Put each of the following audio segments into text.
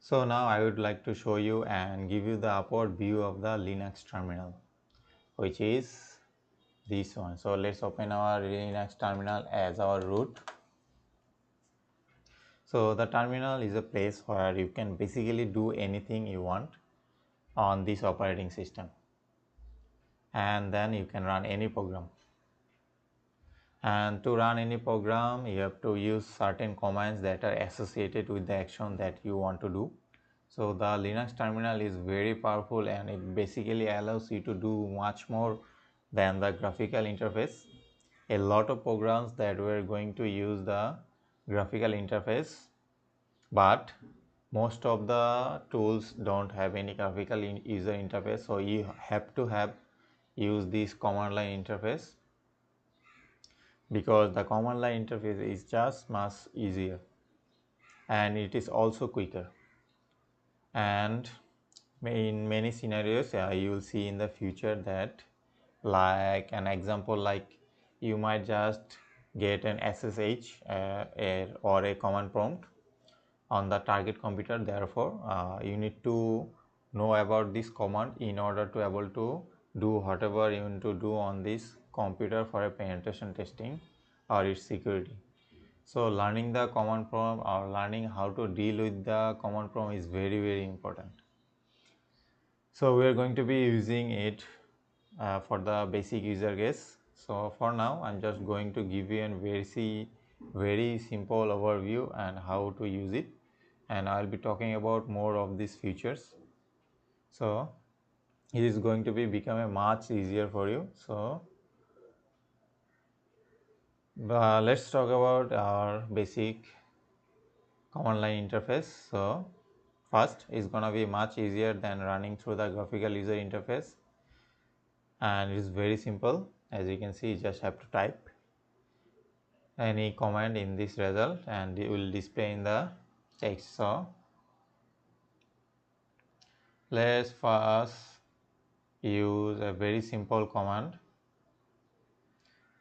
So now I would like to show you and give you the upward view of the Linux terminal, which is this one. So let's open our Linux terminal as our root. So the terminal is a place where you can basically do anything you want on this operating system, and then you can run any program. And to run any program, you have to use certain commands that are associated with the action that you want to do. So the Linux terminal is very powerful, and it basically allows you to do much more than the graphical interface. A lot of programs that were going to use the graphical interface, but most of the tools don't have any graphical user interface, so you have to use this command line interface, because the command line interface is just much easier and it is also quicker. And in many scenarios you will see in the future that, like an example, like you might just get an SSH or a command prompt on the target computer. Therefore you need to know about this command in order to able to do whatever you want to do on this computer for a penetration testing or its security. So learning the command prompt or learning how to deal with the command prompt is very important. So we are going to be using it for the basic user case. So for now I'm just going to give you a very simple overview and how to use it, and I'll be talking about more of these features. So it is going to be become a much easier for you. So let's talk about our basic command line interface. So first, is gonna be much easier than running through the graphical user interface, and it is very simple. As you can see, you just have to type any command in this result and it will display in the text. So let's first use a very simple command,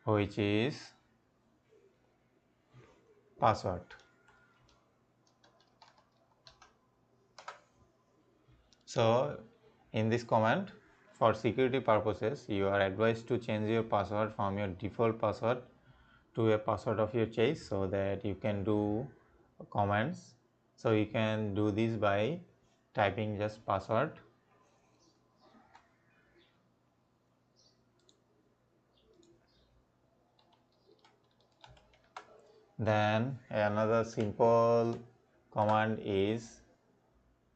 which is password. So in this command, for security purposes, you are advised to change your password from your default password to a password of your choice, so that you can do commands. So you can do this by typing just password, then another simple command is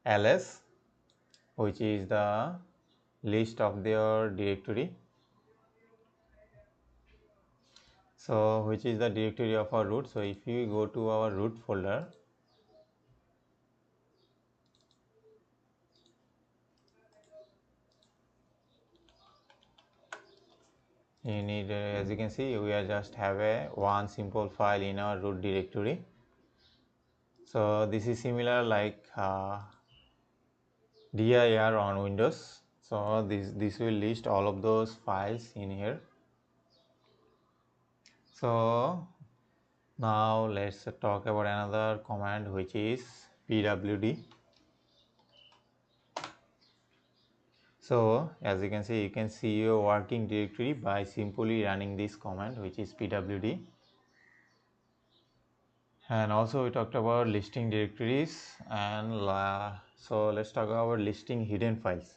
ls, which is the list of their directory. So which is the directory of our root. So if you go to our root folder, you need as you can see, we are just have a one simple file in our root directory. So this is similar like dir on Windows. So this will list all of those files in here. So now let's talk about another command, which is pwd. So as you can see your working directory by simply running this command, which is pwd. And also we talked about listing directories, and so let's talk about listing hidden files.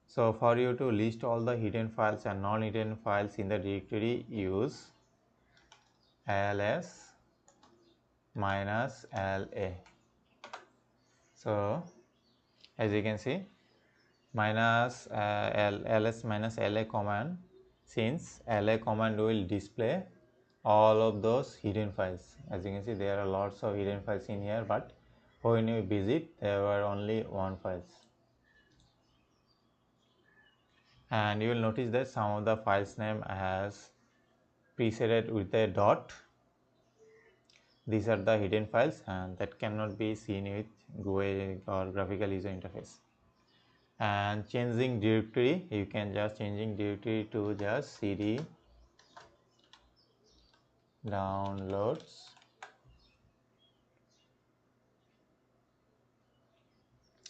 So for you to list all the hidden files and non-hidden files in the directory, use ls -la. So as you can see, ls -la command, since la command will display all of those hidden files. As you can see, there are lots of hidden files in here, but when you visit, there were only one files. And you will notice that some of the files name has preceded with a dot. These are the hidden files, and that cannot be seen with GUI or graphical user interface. And changing directory, you can just changing directory to just cd downloads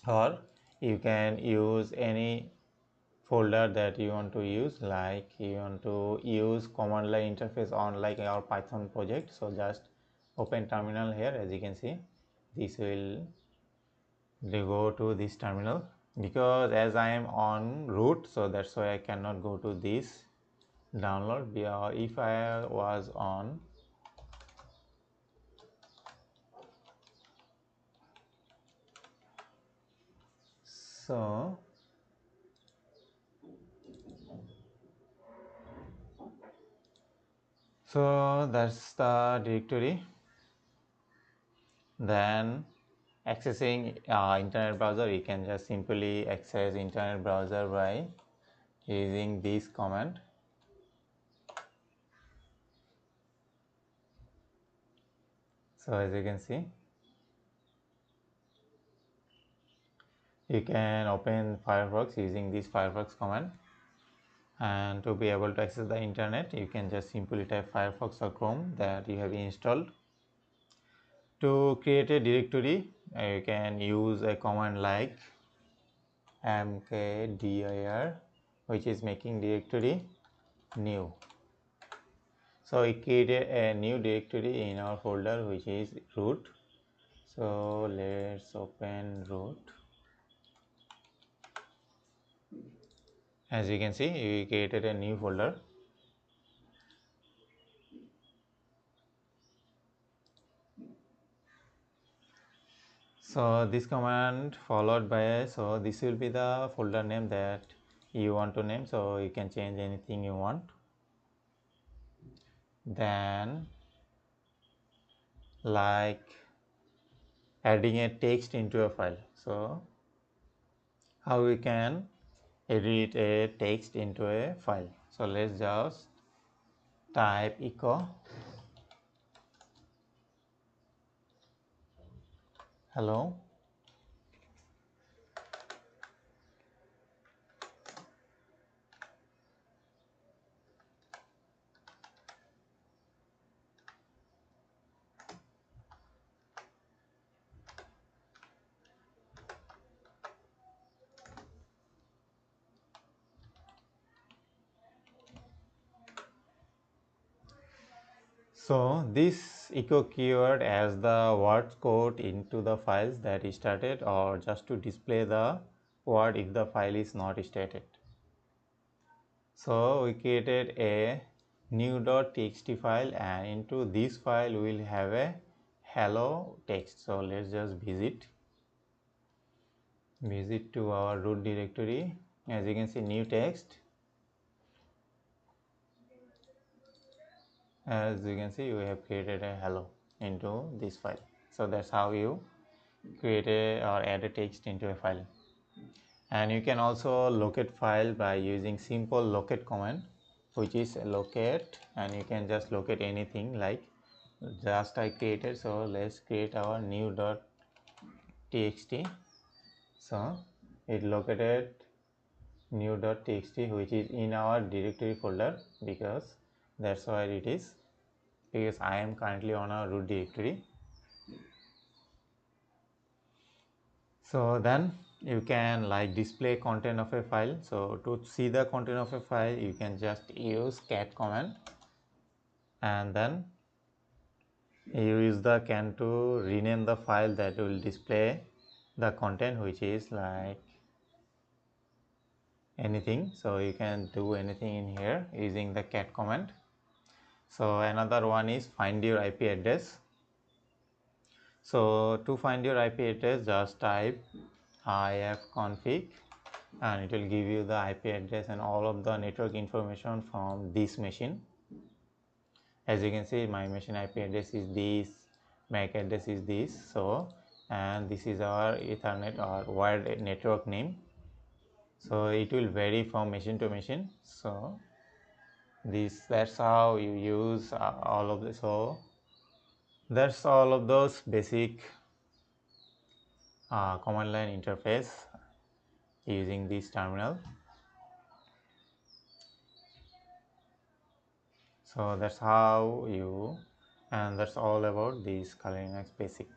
or you can use any folder that you want to use, like you want to use command line interface on like our Python project. So just open terminal here. As you can see, this will go to this terminal, because as I am on root, so that's why I cannot go to this download. If I was on so that's the directory. Then accessing internet browser, you can just simply access internet browser by using this command. So as you can see, you can open Firefox using this Firefox command, and to be able to access the internet, you can just simply type Firefox or Chrome that you have installed. To create a directory, you can use a command like mkdir, which is making directory new. So we created a new directory in our folder, which is root. So let's open root. As you can see, we created a new folder. So this command followed by, so this will be the folder name that you want to name, so you can change anything you want. Then like adding a text into a file. So how we can edit a text into a file? So let's just type echo hello. So this echo keyword as the word code into the files that is started, or just to display the word if the file is not stated. So we created a new.txt file, and into this file we will have a hello text. So let's just visit to our root directory. As you can see, new text. As you can see, we have created a hello into this file. So that's how you create a or add a text into a file. And you can also locate file by using simple locate command, which is locate, and you can just locate anything like just I created. So let's create our new.txt. So it located new.txt, which is in our directory folder, because that's why it is, because I am currently on a root directory. So then you can like display content of a file. So to see the content of a file, you can just use cat command, and then you use the can to rename the file that will display the content, which is like anything. So you can do anything in here using the cat command. So another one is find your IP address. So to find your IP address, just type ifconfig, and it will give you the IP address and all of the network information from this machine. As you can see, my machine IP address is this, MAC address is this. So, and this is our Ethernet or wired network name. So it will vary from machine to machine. So that's how you use all of this. So that's all of those basic command line interface using this terminal. So that's how you, and that's all about this Linux basic.